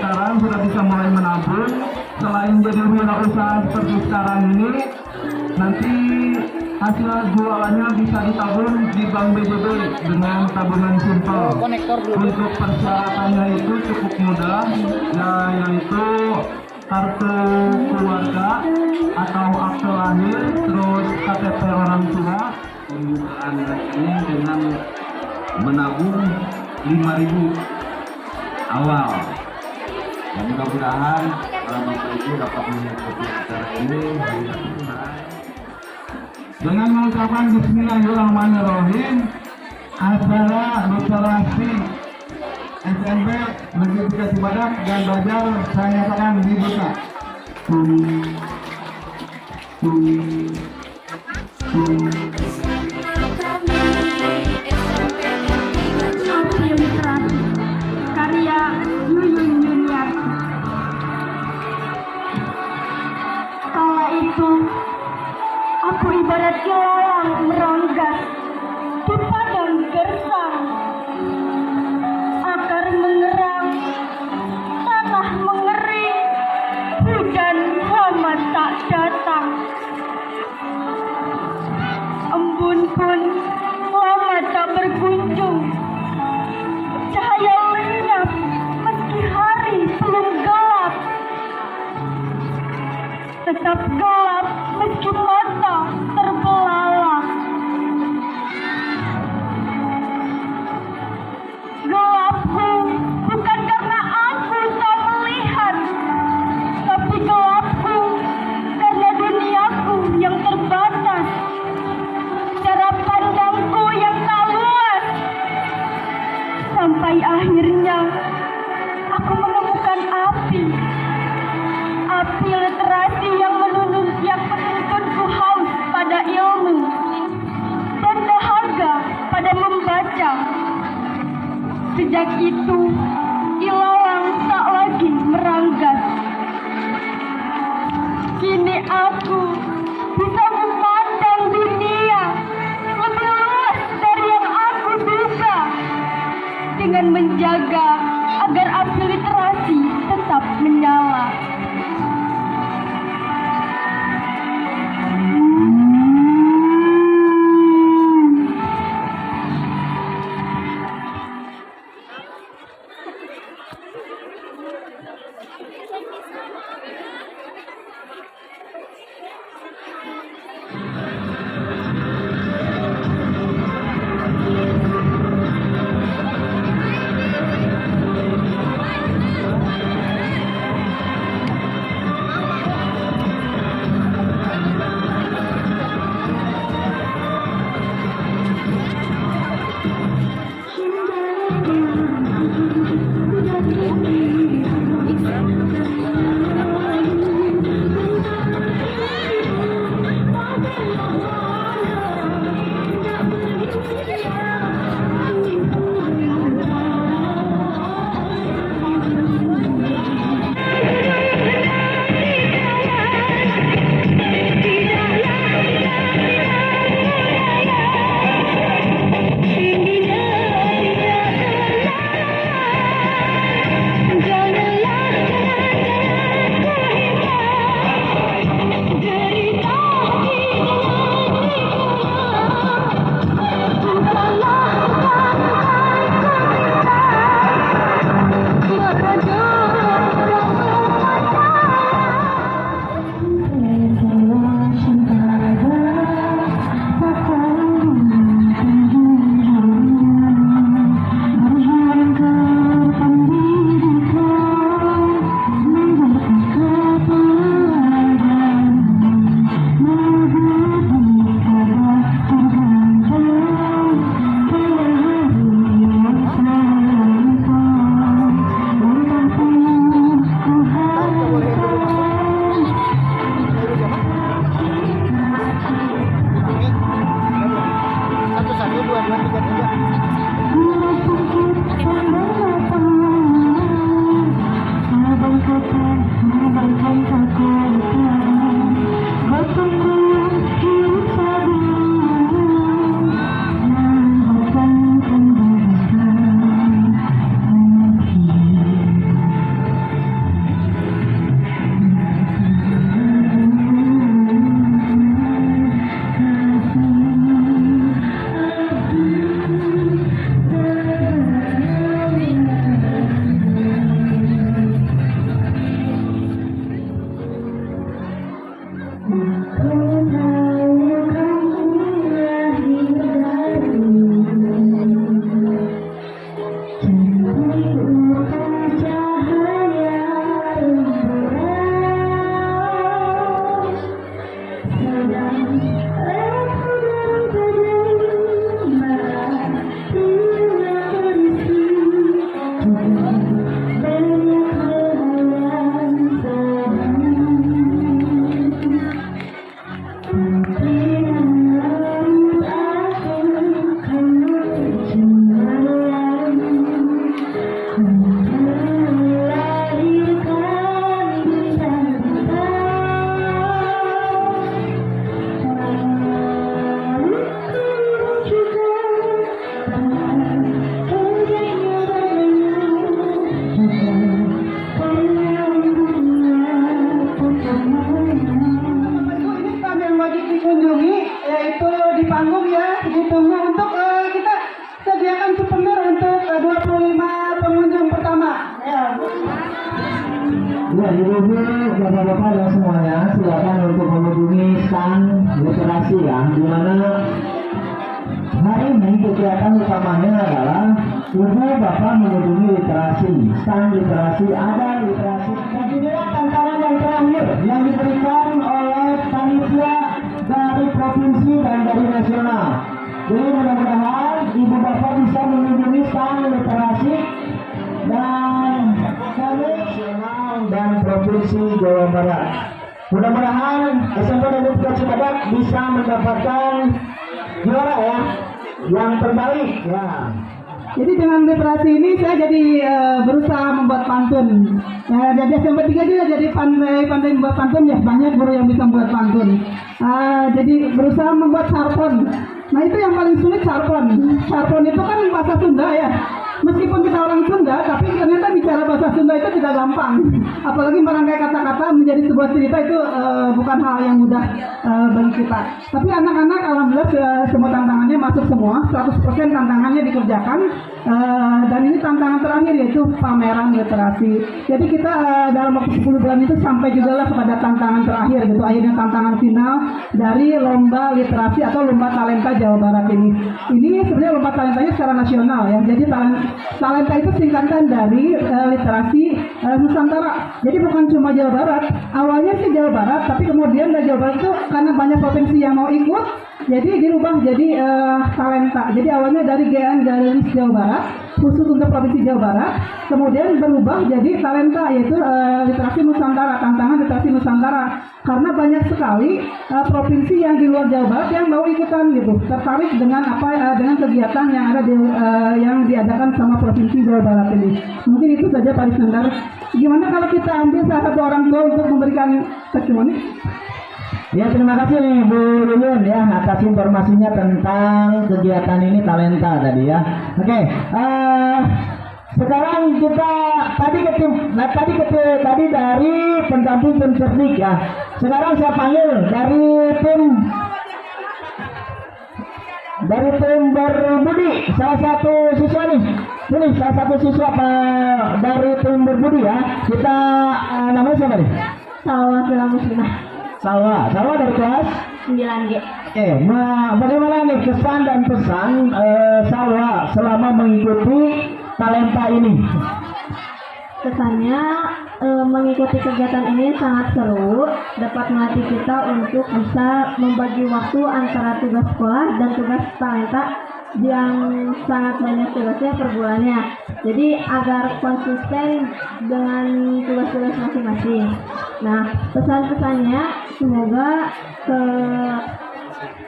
sekarang sudah bisa mulai menabung. Selain jadi wirausaha seperti sekarang ini, nanti hasil jualannya bisa ditabung di Bank BJB dengan tabungan simpel. Untuk persyaratannya itu cukup mudah, yaitu kartu keluarga atau akte lahir, terus KTP orang tua. Pembukaan ini dengan menabung 5.000 awal. Dan mudah-mudahan para bapak ibu dapat mengikuti acara ini dengan mengucapkan Bismillahirrahmanirrahim. Acara deklarasi SMP Negeri 3 Cibadak dan Banjar saya nyatakan dibuka. Karya Yuyun Junior. Kala itu aku ibarat ilalang meranggas di padang gersang. Akar mengerang, tanah mengering, hujan hama tak datang. Embun pun lama tak berkunjung. Cahaya lenyap meski hari belum gelap. Tetap gelap meski mata terbelalak. Gelapku bukan karena aku tak melihat, tapi gelapku karena duniaku yang terbatas, cara pandangku yang tak luas. Sampai akhirnya aku menemukan api literasi yang menuntunku haus pada ilmu dan dahaga pada membaca. Sejak itu ilalang tak lagi meranggas. Kini aku bisa memandang dunia lebih luas dari yang aku duga, dengan menjaga agar api literasi tetap menyala. Ya, ibu-ibu, bapak-bapak dan semuanya, silakan untuk mengunjungi stand literasi ya, di mana hari ini kegiatan utamanya adalah ibu bapak mengunjungi literasi, stand literasi, ada literasi. Dan juga tantangan yang terakhir yang diberikan oleh panitia dari provinsi dan dari nasional. Jadi mudah-mudahan ibu bapak bisa mengunjungi stand literasi dan dari nasional dan provinsi Jawa Barat. Mudah-mudahan SMP Negeri 3 Cibadak bisa mendapatkan juara ya, yang terbaik ya. Jadi dengan literasi ini saya jadi berusaha membuat pantun. Ya, jadi SMP 3 juga jadi pandai membuat pantun ya, banyak guru yang bisa membuat pantun. Jadi berusaha membuat sarpon. Nah itu yang paling sulit, sarpon. Sarpon itu kan bahasa Sunda ya. Meskipun kita orang Sunda, tapi ternyata bicara bahasa Sunda itu tidak gampang. Apalagi merangkai kata-kata menjadi sebuah cerita itu bukan hal yang mudah bagi kita. Tapi anak-anak alhamdulillah semua tantangannya masuk semua, 100% tantangannya dikerjakan. Dan ini tantangan terakhir yaitu pameran literasi. Jadi kita dalam waktu 10 bulan itu sampai juga lah kepada tantangan terakhir gitu. Akhirnya tantangan final dari lomba literasi atau lomba talenta Jawa Barat ini. Ini sebenarnya lomba talentanya secara nasional ya. Jadi talenta itu singkatan dari literasi Nusantara. Jadi bukan cuma Jawa Barat. Awalnya sih Jawa Barat, tapi kemudian dari Jawa Barat itu karena banyak provinsi yang mau ikut, jadi dirubah jadi talenta. Jadi awalnya dari GN Galeri Jawa Barat, khusus untuk provinsi Jawa Barat, kemudian berubah jadi talenta, yaitu literasi Nusantara, tantangan literasi Nusantara. Karena banyak sekali provinsi yang di luar Jawa Barat yang mau ikutan gitu, tertarik dengan dengan kegiatan yang ada yang diadakan sama provinsi Jawa Barat ini. Mungkin itu saja Pak Iskandar. Gimana kalau kita ambil salah satu orang tua untuk memberikan testimoni? Ya, terima kasih nih Bu Lulun ya atas informasinya tentang kegiatan ini talenta tadi ya. Oke, sekarang kita tadi dari pendamping tim cerdik ya. Sekarang saya panggil dari tim berbudi, salah satu siswa nih. Ini salah satu siswa dari tim berbudi ya. Kita namanya siapa nih? Salwa Muslimah. Salwa dari kelas 9G. Bagaimana nih kesan dan pesan Salwa selama mengikuti talenta ini? Kesannya mengikuti kegiatan ini sangat seru, dapat melatih kita untuk bisa membagi waktu antara tugas sekolah dan tugas talenta yang sangat banyak tugasnya per bulannya. Jadi agar konsisten dengan tugas-tugas masing-masing. Nah, pesan-pesannya semoga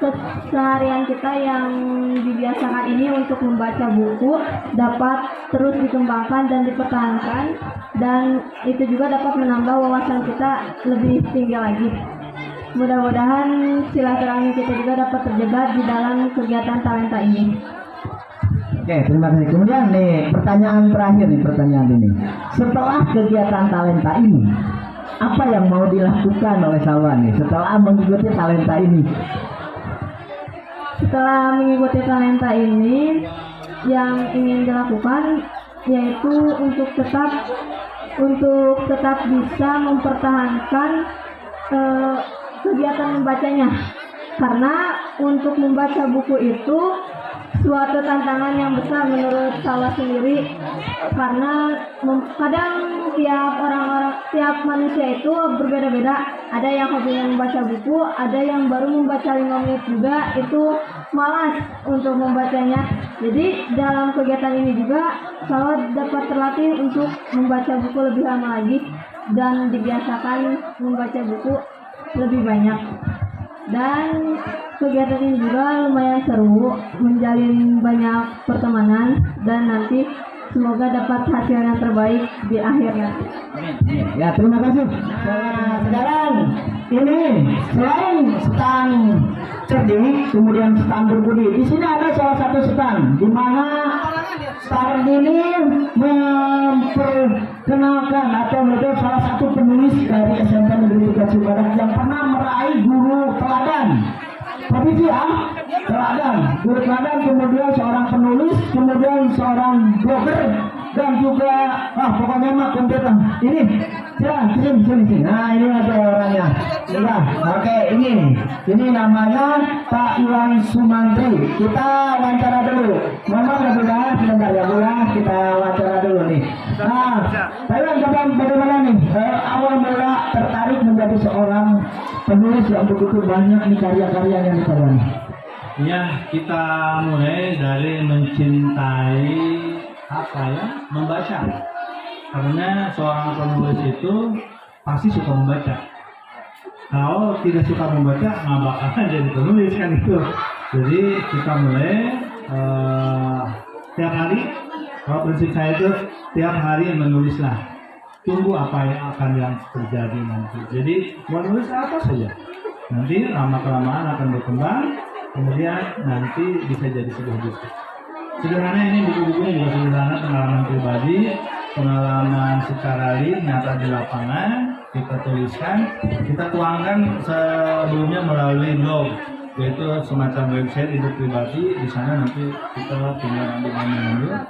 keseharian kita yang dibiasakan ini untuk membaca buku dapat terus dikembangkan dan dipertahankan, dan itu juga dapat menambah wawasan kita lebih tinggi lagi. Mudah-mudahan silaturahmi kita juga dapat terjaga di dalam kegiatan talenta ini. Oke, terima kasih. Kemudian nih pertanyaan terakhir nih, setelah kegiatan talenta ini, apa yang mau dilakukan oleh Salwa nih setelah mengikuti talenta ini? Setelah mengikuti talenta ini, yang ingin dilakukan yaitu untuk tetap bisa mempertahankan kegiatan membacanya, karena untuk membaca buku itu suatu tantangan yang besar menurut Salwa sendiri, karena kadang tiap manusia itu berbeda-beda. Ada yang hobinya membaca buku, ada yang baru membaca 5 menit juga itu malas untuk membacanya. Jadi dalam kegiatan ini juga Salwa dapat terlatih untuk membaca buku lebih lama lagi dan dibiasakan membaca buku lebih banyak. Dan kegiatan ini juga lumayan seru, menjalin banyak pertemanan, dan nanti semoga dapat hasil yang terbaik di akhir nanti. Ya, terima kasih. Sekarang ini selain stand cerdik, kemudian stand berbudi, di sini ada salah satu stand di mana stand ini memperkenalkan atau menjadi salah satu penulis dari SMP Negeri 3 Cibadak yang pernah meraih guru teladan. Provinsi ya, teladan, guru teladan, kemudian seorang penulis, kemudian seorang blogger dan juga pokoknya mah komplit lah. Ini sini. Nah ini ada orangnya. Iya, oke ini namanya Pak Iwan Sumantri. Kita wawancara dulu. Mohon ya Bu, sebentar ya Bu, kita wawancara dulu nih. Nah, Pak Iwan bagaimana nih awal mula tertarik menjadi seorang penulis yang begitu banyak nih karya-karyanya nih Pak Iwan? Ya, kita mulai dari mencintai membaca. Karena seorang penulis itu pasti suka membaca. Kalau tidak suka membaca, nggak bakalan jadi penulis kan itu. Jadi kita mulai tiap hari. Kalau prinsip saya itu tiap hari menulislah. Tunggu apa yang akan terjadi nanti. Jadi menulis apa saja. Nanti lama-kelamaan akan berkembang. Kemudian nanti bisa jadi sebuah buku. Sederhana ini buku-bukunya juga sederhana, pengalaman pribadi, pengalaman secara real, nyata di lapangan, kita tuliskan, kita tuangkan sebelumnya melalui blog, yaitu semacam website hidup pribadi. Di sana nanti kita tinggal ambil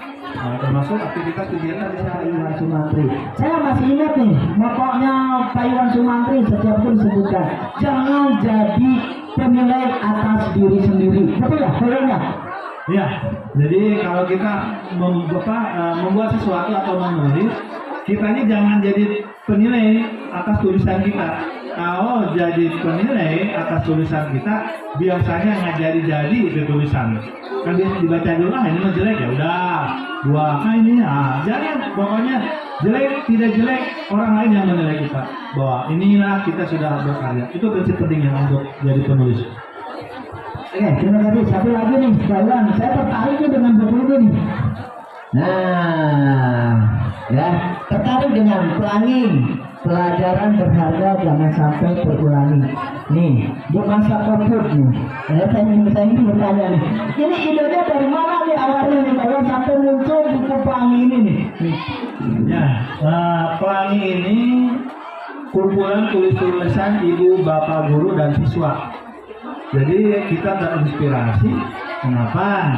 termasuk aktivitas kegiatan di Pak Iwan Sumantri. Saya masih ingat nih, pokoknya Pak Iwan Sumantri setiap pun disebutkan jangan jadi penilai atas diri sendiri. Betul ya? Betul. Ya, jadi kalau kita membuat sesuatu atau menulis, kita ini jangan jadi penilai atas tulisan kita. Kalau jadi penilai atas tulisan kita, biasanya nggak jadi itu tulisan. Kan biasa dibaca dulu, ini mah jelek ya udah, buahkan ini. Jangan, pokoknya jelek tidak jelek, orang lain yang menilai kita bahwa inilah kita sudah berkarya. Itu prinsip pentingnya untuk jadi penulis. Oke, terima kasih. Satu lagi nih, Pak, saya tertarik dengan buku ini nih. Nah, ya, tertarik dengan Pelangi, pelajaran berharga jangan sampai terulangi. Nih, di masa COVID nih, saya ini bertanya nih, ini idenya dari mana nih awalnya nih, Pak, sampai muncul buku Pelangi ini nih? Ya, Pelangi ini kumpulan tulis-tulisan ibu, bapak, guru, dan siswa. Jadi kita terinspirasi. Kenapa?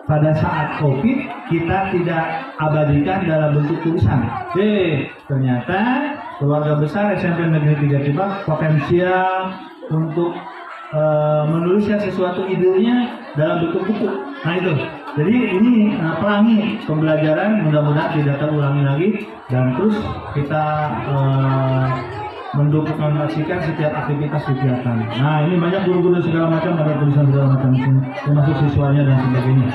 Pada saat COVID kita tidak abadikan dalam bentuk tulisan. Ternyata keluarga besar SMP Negeri 3 Cibak potensial untuk menuliskan sesuatu idenya dalam bentuk buku. Nah itu. Jadi ini Pelangi pembelajaran, mudah-mudahan tidak terulangi lagi dan terus kita mendokumentasikan setiap aktivitas kegiatan. Nah ini banyak guru-guru segala macam, ada tulisan segala macam, termasuk siswanya dan sebagainya.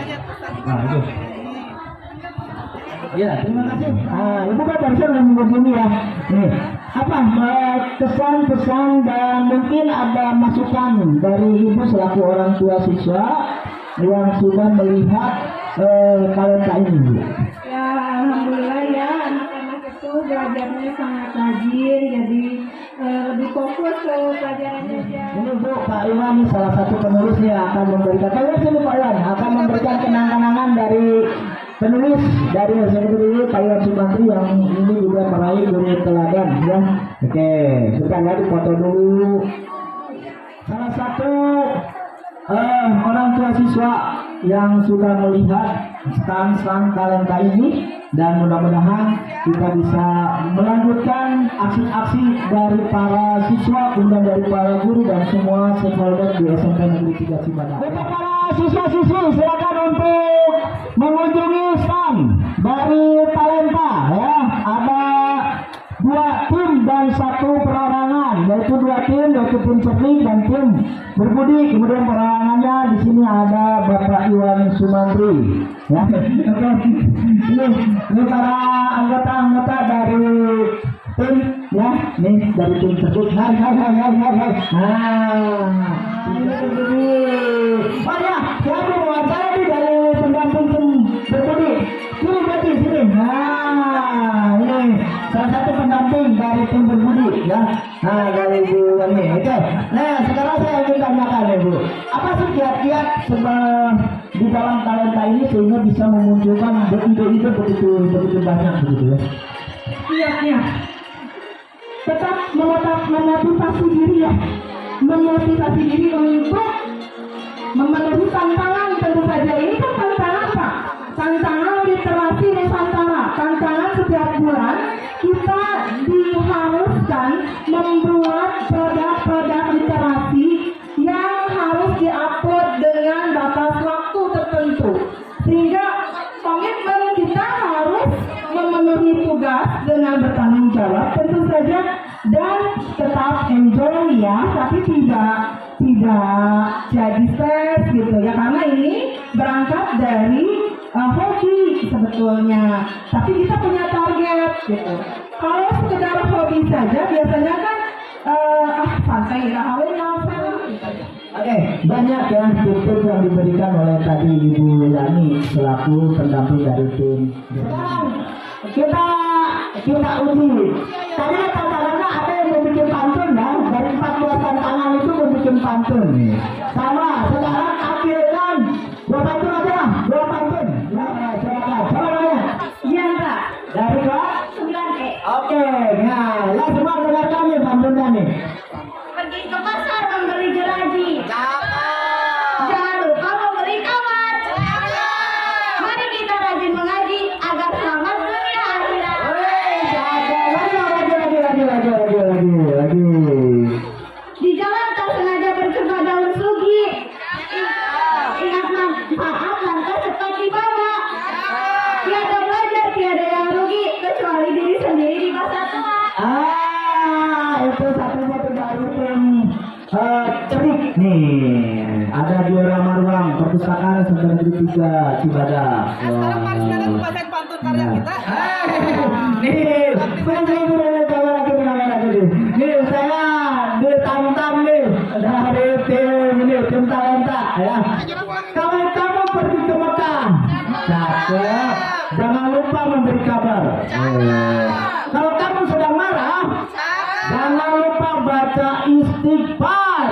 Nah itu. Ya, terima kasih. Ibu kan barusan ngomong begini ya. Nih, apa kesan-pesan dan mungkin ada masukan dari ibu selaku orang tua siswa yang sudah melihat talenta ini. Ya, alhamdulillah ya, anak-anak itu belajarnya sangat rajin, jadi lebih fokus ke pelajarannya aja. Ini Bu, Pak Iwan salah satu penulis yang akan memberikan, Pak Iwan akan memberikan kenang-kenangan dari penulis dari SMP Pak Iwan Sumantri yang ini juga meraih guru teladan ya. Oke, kita lihat foto dulu. Salah satu orang tua siswa yang sudah melihat stand talenta ini dan mudah-mudahan kita bisa melanjutkan aksi-aksi dari para siswa kemudian dari para guru dan semua stakeholder di SMP Negeri 3 Cibadak. Para siswa-siswi silakan untuk mengunjungi stand dari talenta ya. Ada 2 tim dan 1 perorangan, yaitu 2 tim, yaitu tim teknik dan tim berbudi. Kemudian perorangannya di sini ada Bapak Iwan Sumantri. Ya, ini para anggota-anggota dari tim, ya, nih dari tim tersebut. Hai. Ini berbudi. Oh ya, saya mau wawancara nih dari pendamping tim berbudi. Sini berarti sini. Nah, ini salah satu pendamping dari tim berbudi ya. Nah, dari Bu ini. Oke. Nah, sekarang saya ingin tanyakan ya Bu, apa sih kiat-kiat di dalam talenta ini sehingga bisa memunculkan ide-ide begitu banyak begitu ya? Iya. Tetap memotivasi diri ya. Memotivasi diri untuk memenuhi tantangan tentu saja. Ini kan tantangan Pak. Tantangan literasi Nusantara diharuskan membuat produk-produk literasi yang harus diupload dengan batas waktu tertentu, sehingga komitmen kita harus memenuhi tugas dengan bertanggung jawab tentu saja, dan tetap enjoy ya, tapi tidak jadi stres gitu ya, karena ini berangkat dari hobi sebetulnya, tapi kita punya target gitu. Kalau sekedar hobi saja biasanya kan santai rahawin gitu. Oke, banyak ya tips yang diberikan oleh tadi Ibu Yani selaku pendamping dari tim. Kita uji. Tadi tantangannya ada yang mau bikin pantun ya, dari 14 tantangan itu mau bikin pantun. Sama, sekarang ambilkan 2 pantun aja lah, 2 pantun. Ya, silakan. Siapa namanya? Yandra Dari kelas 9E. Oke, nah, ya semua dengarkan nih pantunnya nih. Pergi ke pasar membeli geraji. Jangan lupa membeli kamar. Mari kita rajin mengaji agar selamat dunia akhirat. Lagi. Di jalan tak sengaja berjumpa daun sugi. Ingat manfaat lantas cepat dibawa. Tiada belajar, tiada yang rugi kecuali diri sendiri di masa tua. Itu satu-satu dari tim cerik nih. Ada juara maruang perpustakaan 93 Cibadak. Sekarang Pak Rizky membacakan pantun karya kita. Nih saya ditantang nih dari tim talenta ya. Kamu pergi ke Mekah, cakep. Jangan lupa memberi kabar. Kalau kamu sedang marah, jangan lupa baca istighfar.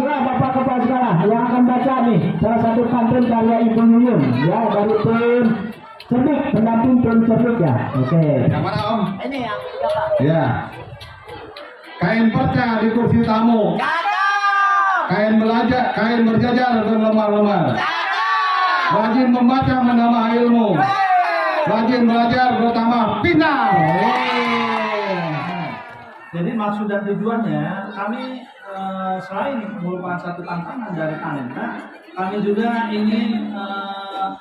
Bapak-bapak sekarang yang akan baca nih salah satu pantun karya Ibu Yuyun ya, dari tim cerdik, pendamping tim cerdik ya. Oke. Yang mana Om? Ini yang ya. Kain perca di kursi tamu. Kain berjajar dan lemar-lemar. Rajin membaca menambah ilmu. Rajin belajar bertambah pintar. Jadi maksud dan tujuannya kami selain merupakan satu tantangan dari talenta, kami juga ingin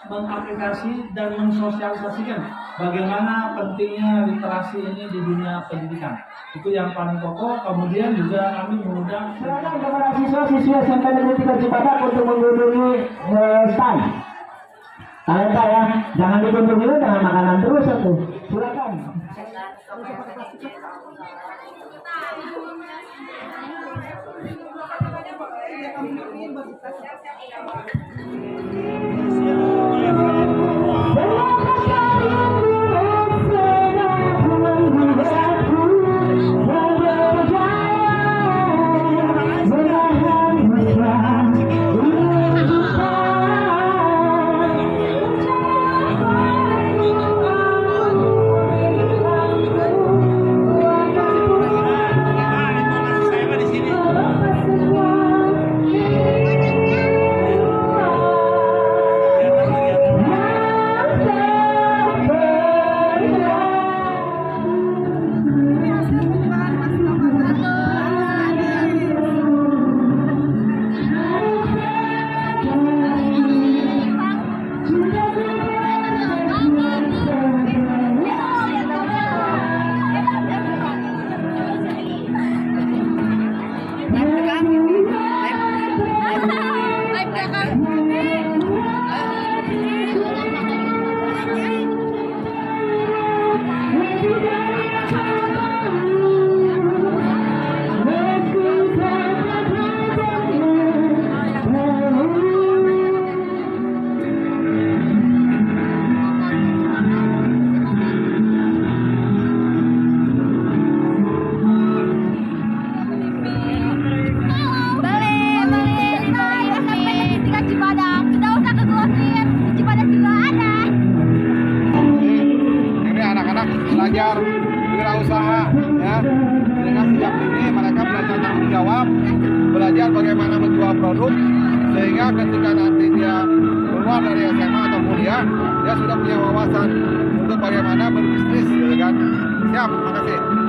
mengaplikasi dan mensosialisasikan bagaimana pentingnya literasi ini di dunia pendidikan. Itu yang paling pokok. Kemudian juga kami mengundang kepada siswa-siswa SMP Negeri 3 Cibadak untuk mengunjungi stand talenta ya. Jangan dikunjungi dulu, jangan makanan terus satu. Silakan. belajar wirausaha ya. Dengan sejak ini mereka belajar tanggung jawab, belajar bagaimana menjual produk, sehingga ketika nanti dia keluar dari SMA atau kuliah, dia sudah punya wawasan untuk bagaimana berbisnis, gitu kan. Siap, makasih.